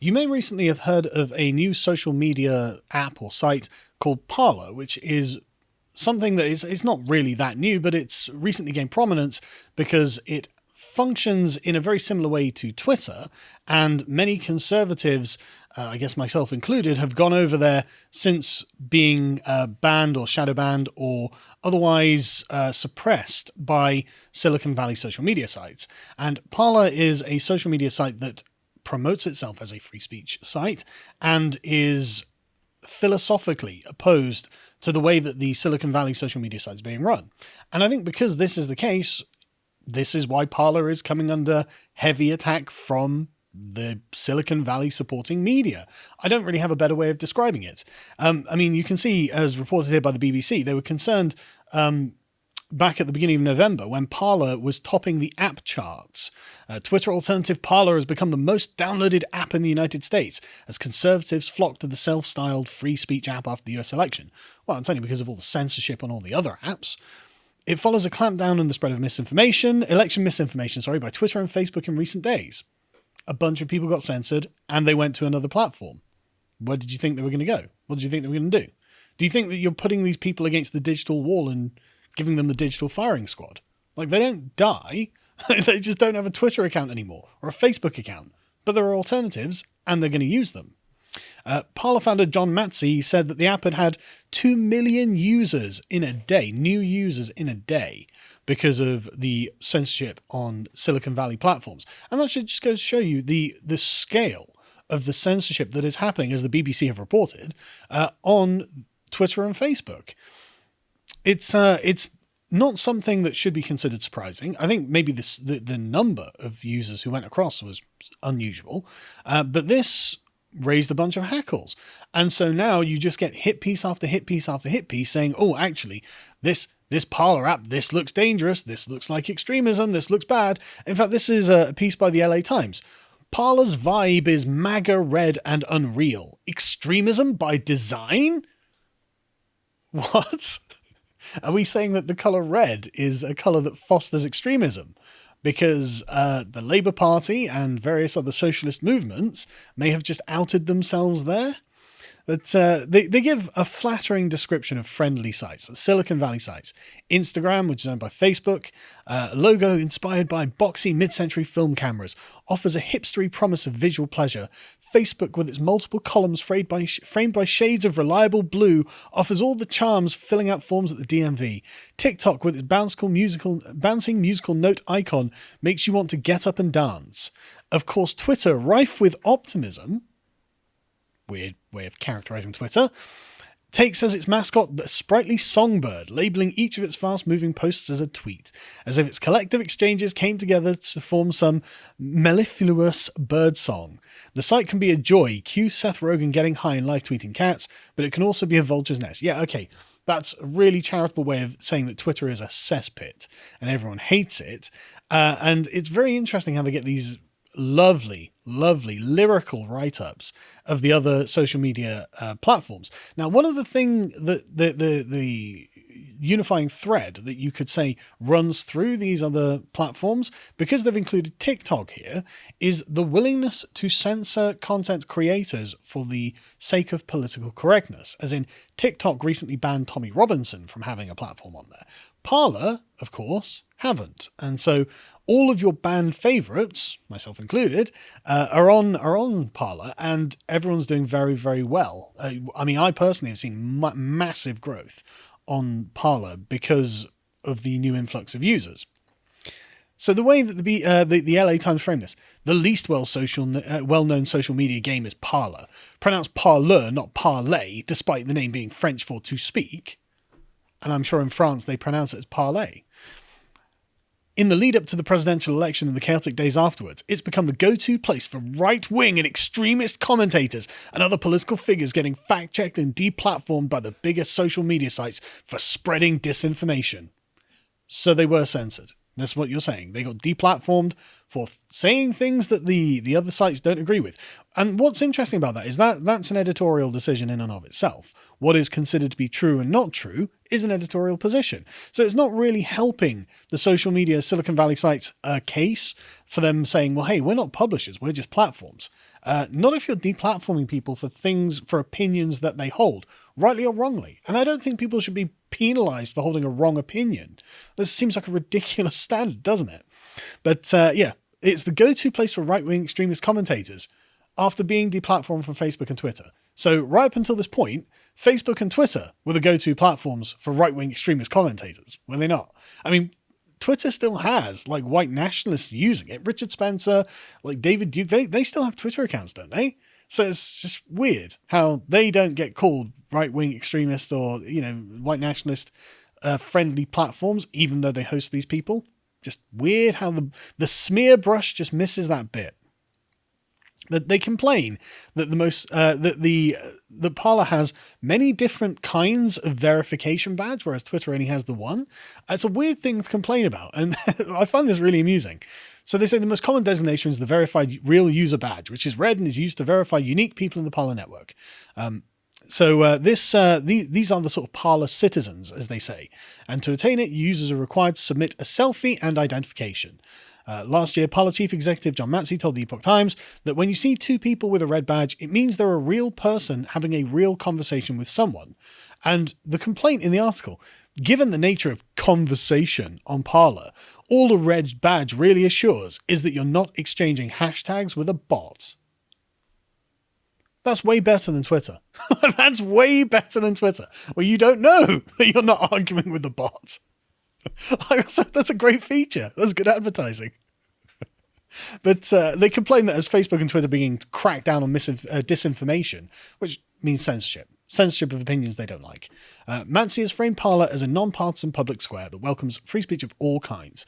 You may recently have heard of a new social media app or site called Parler, which is something that is it's not really that new, but it's recently gained prominence because it functions in a very similar way to Twitter, and many conservatives, I guess myself included, have gone over there since being banned or shadow banned or otherwise suppressed by Silicon Valley social media sites. And Parler is a social media site that promotes itself as a free speech site and is philosophically opposed to the way that the Silicon Valley social media site is being run. And I think because this is the case, this is why Parler is coming under heavy attack from the Silicon Valley supporting media. I don't really have a better way of describing it. I mean, you can see, as reported here by the BBC, they were concerned back at the beginning of November when Parler was topping the app charts. Twitter alternative Parler has become the most downloaded app in the United States as conservatives flock to the self-styled free speech app after the US election. Well, it's only because of all the censorship on all the other apps. It follows a clampdown on the spread of election misinformation, by Twitter and Facebook in recent days. A bunch of people got censored and they went to another platform. Where did you think they were going to go? What did you think they were going to do? Do you think that you're putting these people against the digital wall and giving them the digital firing squad? Like, they don't die. They just don't have a Twitter account anymore or a Facebook account. But there are alternatives and they're going to use them. Parler founder John Matsey said that the app had 2 million users in a day, new users in a day, because of the censorship on Silicon Valley platforms. And that should just go to show you the scale of the censorship that is happening, as the BBC have reported, on Twitter and Facebook. It's not something that should be considered surprising. I think maybe the number of users who went across was unusual, but this raised a bunch of hackles. And so now you just get hit piece after hit piece after hit piece saying, oh, actually, this Parler app, this looks dangerous, this looks like extremism, this looks bad. In fact, this is a piece by the LA Times. Parler's vibe is MAGA red and unreal. Extremism by design? What? Are we saying that the colour red is a colour that fosters extremism? Because the Labour Party and various other socialist movements may have just outed themselves there. But they give a flattering description of friendly sites, Silicon Valley sites. Instagram, which is owned by Facebook, a logo inspired by boxy mid-century film cameras, offers a hipstery promise of visual pleasure. Facebook, with its multiple columns framed by shades of reliable blue, offers all the charms filling out forms at the DMV. TikTok, with its bouncing musical note icon, makes you want to get up and dance. Of course, Twitter, rife with optimism, weird way of characterizing Twitter, takes as its mascot the sprightly songbird, labeling each of its fast-moving posts as a tweet, as if its collective exchanges came together to form some mellifluous bird song. The site can be a joy, cue Seth Rogen getting high and live tweeting cats, but it can also be a vulture's nest. Yeah, okay, that's a really charitable way of saying that Twitter is a cesspit, and everyone hates it. And it's very interesting how they get these lovely lyrical write-ups of the other social media platforms. Now, one of the things that the unifying thread that you could say runs through these other platforms, because they've included TikTok here, is the willingness to censor content creators for the sake of political correctness. As in, TikTok recently banned Tommy Robinson from having a platform on there. Parler, of course, haven't. And so all of your banned favourites, myself included, are on Parler, and everyone's doing very, very well. I mean, I personally have seen massive growth on Parler because of the new influx of users. So the way that the LA Times frame this, the least well-known social media game is Parler, pronounced parleur, not parlay, despite the name being French for to speak. And I'm sure in France they pronounce it as parlay. In the lead up to the presidential election and the chaotic days afterwards, it's become the go-to place for right-wing and extremist commentators and other political figures getting fact-checked and deplatformed by the biggest social media sites for spreading disinformation. So they were censored. That's what you're saying. They got deplatformed for saying things that the other sites don't agree with. And what's interesting about that is that that's an editorial decision in and of itself. What is considered to be true and not true is an editorial position. So it's not really helping the social media Silicon Valley sites case for them saying, well, hey, we're not publishers, we're just platforms. Not if you're deplatforming people for opinions that they hold, rightly or wrongly. And I don't think people should be penalized for holding a wrong opinion. This seems like a ridiculous standard, doesn't it? But yeah, it's the go-to place for right-wing extremist commentators after being deplatformed from Facebook and Twitter. So right up until this point, Facebook and Twitter were the go-to platforms for right-wing extremist commentators, were they not? I mean, Twitter still has like white nationalists using it. Richard Spencer, like David Duke, they still have Twitter accounts, don't they? So it's just weird how they don't get called right-wing extremist or, white nationalist friendly platforms, even though they host these people. Just weird how the smear brush just misses that bit. That they complain that that Parler has many different kinds of verification badge, whereas Twitter only has the one. It's a weird thing to complain about, and I find this really amusing. So they say the most common designation is the verified real user badge, which is red and is used to verify unique people in the Parler network. These are the sort of Parler citizens, as they say, and to attain it, users are required to submit a selfie and identification. Last year, Parler chief executive John Matsey told the Epoch Times that when you see two people with a red badge, it means they're a real person having a real conversation with someone. And the complaint in the article, given the nature of conversation on Parler, all the red badge really assures is that you're not exchanging hashtags with a bot. That's way better than Twitter. That's way better than Twitter, where you don't know that you're not arguing with the bot. That's a great feature. That's good advertising. But they complain that as Facebook and Twitter begin to crack down on disinformation, which means censorship of opinions they don't like. Matsey has framed Parler as a non-partisan public square that welcomes free speech of all kinds.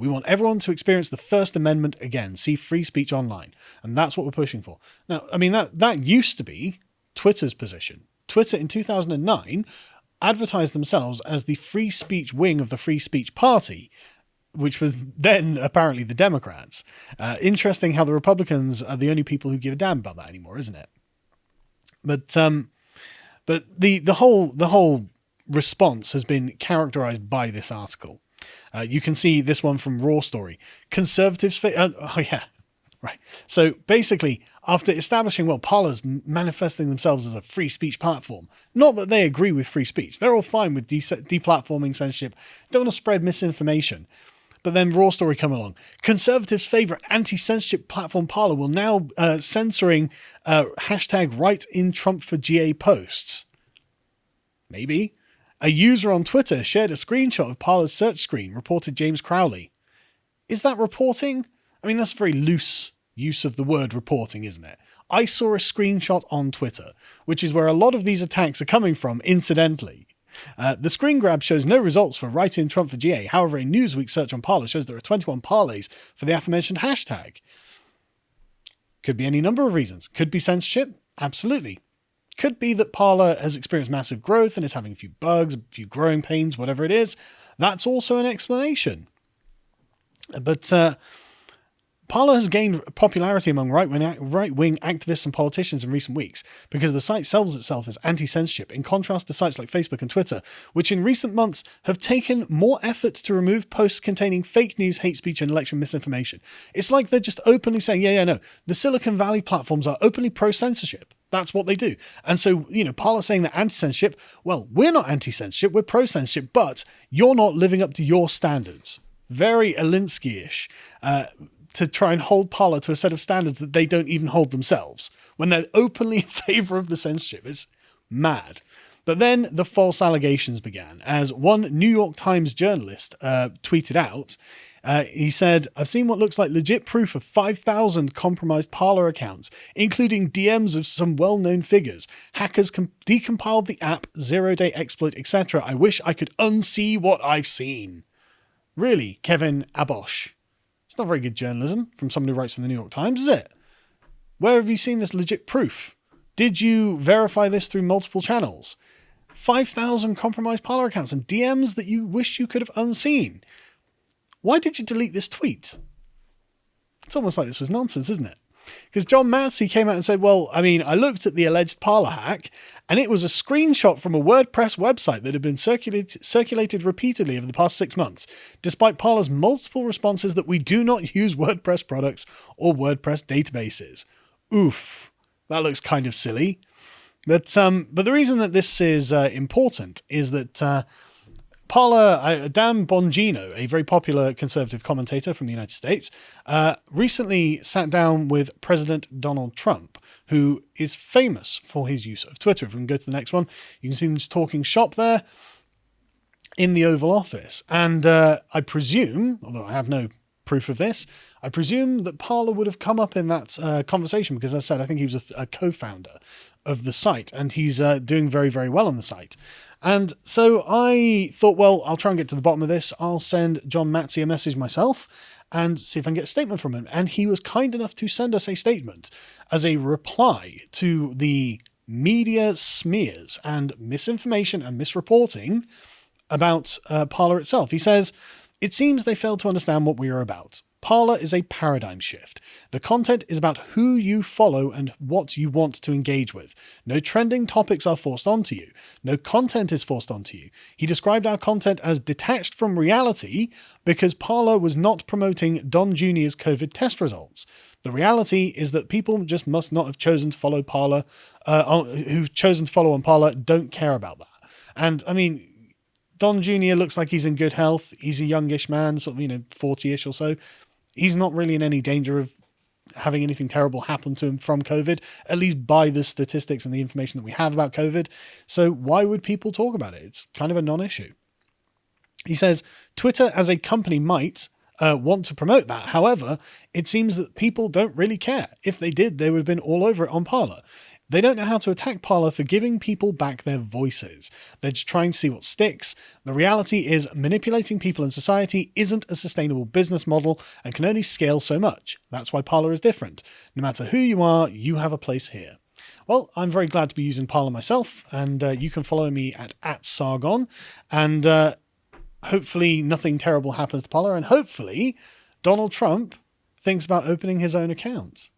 We want everyone to experience the First Amendment again. See free speech online. And that's what we're pushing for. Now, I mean, that used to be Twitter's position. Twitter in 2009 advertised themselves as the free speech wing of the Free Speech Party, which was then apparently the Democrats. Interesting how the Republicans are the only people who give a damn about that anymore, isn't it? But the whole response has been characterized by this article. You can see this one from Raw Story. Conservatives... Right. So basically, after establishing, Parler's manifesting themselves as a free speech platform, not that they agree with free speech. They're all fine with deplatforming, censorship, don't want to spread misinformation. But then Raw Story come along. Conservatives' favourite anti-censorship platform Parler will now censoring hashtag right in Trump for GA posts. Maybe. A user on Twitter shared a screenshot of Parler's search screen, reported James Crowley. Is that reporting? I mean, that's a very loose use of the word reporting, isn't it? I saw a screenshot on Twitter, which is where a lot of these attacks are coming from, incidentally. The screen grab shows no results for write-in Trump for GA. However, a Newsweek search on Parler shows there are 21 parlays for the aforementioned hashtag. Could be any number of reasons. Could be censorship. Absolutely. Could be that Parler has experienced massive growth and is having a few bugs, a few growing pains, whatever it is. That's also an explanation. But Parler has gained popularity among right-wing activists and politicians in recent weeks because the site sells itself as anti-censorship, in contrast to sites like Facebook and Twitter, which in recent months have taken more effort to remove posts containing fake news, hate speech, and election misinformation. It's like they're just openly saying, no, the Silicon Valley platforms are openly pro-censorship. That's what they do. And so, Parler saying that anti-censorship, we're not anti-censorship, we're pro-censorship, but you're not living up to your standards. Very Alinsky-ish. To try and hold Parler to a set of standards that they don't even hold themselves, when they're openly in favour of the censorship. It's mad. But then the false allegations began, as one New York Times journalist tweeted out. He said, I've seen what looks like legit proof of 5,000 compromised Parler accounts, including DMs of some well-known figures. Hackers decompiled the app, zero-day exploit, etc. I wish I could unsee what I've seen. Really, Kevin Abosh? It's not very good journalism from someone who writes for the New York Times, is it? Where have you seen this legit proof? Did you verify this through multiple channels? 5,000 compromised Parler accounts and DMs that you wish you could have unseen. Why did you delete this tweet? It's almost like this was nonsense, isn't it? Because John Matsey came out and said, I looked at the alleged Parler hack, and it was a screenshot from a WordPress website that had been circulated repeatedly over the past 6 months, despite Parler's multiple responses that we do not use WordPress products or WordPress databases. Oof, that looks kind of silly. But the reason that this is important is that Parler, Dan Bongino, a very popular conservative commentator from the United States, recently sat down with President Donald Trump, who is famous for his use of Twitter. If we can go to the next one, you can see them just talking shop there in the Oval Office. And I presume, although I have no proof of this, I presume that Parler would have come up in that conversation because, as I said, I think he was a co-founder of the site, and he's doing very, very well on the site. And so I thought, well, I'll try and get to the bottom of this. I'll send John Matzy a message myself and see if I can get a statement from him. And he was kind enough to send us a statement as a reply to the media smears and misinformation and misreporting about Parler itself. He says, "It seems they failed to understand what we are about. Parler is a paradigm shift. The content is about who you follow and what you want to engage with. No trending topics are forced onto you. No content is forced onto you. He described our content as detached from reality because Parler was not promoting Don Jr.'s COVID test results. The reality is that people just must not have chosen to follow Parler, who've chosen to follow on Parler don't care about that." And I mean, Don Jr. looks like he's in good health. He's a youngish man, sort of, 40-ish or so. He's not really in any danger of having anything terrible happen to him from COVID, at least by the statistics and the information that we have about COVID. So why would people talk about it? It's kind of a non-issue. He says, Twitter as a company might want to promote that. However, it seems that people don't really care. If they did, they would have been all over it on Parler. They don't know how to attack Parler for giving people back their voices. They're just trying to see what sticks. The reality is manipulating people in society isn't a sustainable business model and can only scale so much. That's why Parler is different. No matter who you are, you have a place here. Well, I'm very glad to be using Parler myself, and you can follow me at Sargon, and hopefully nothing terrible happens to Parler, and hopefully Donald Trump thinks about opening his own account.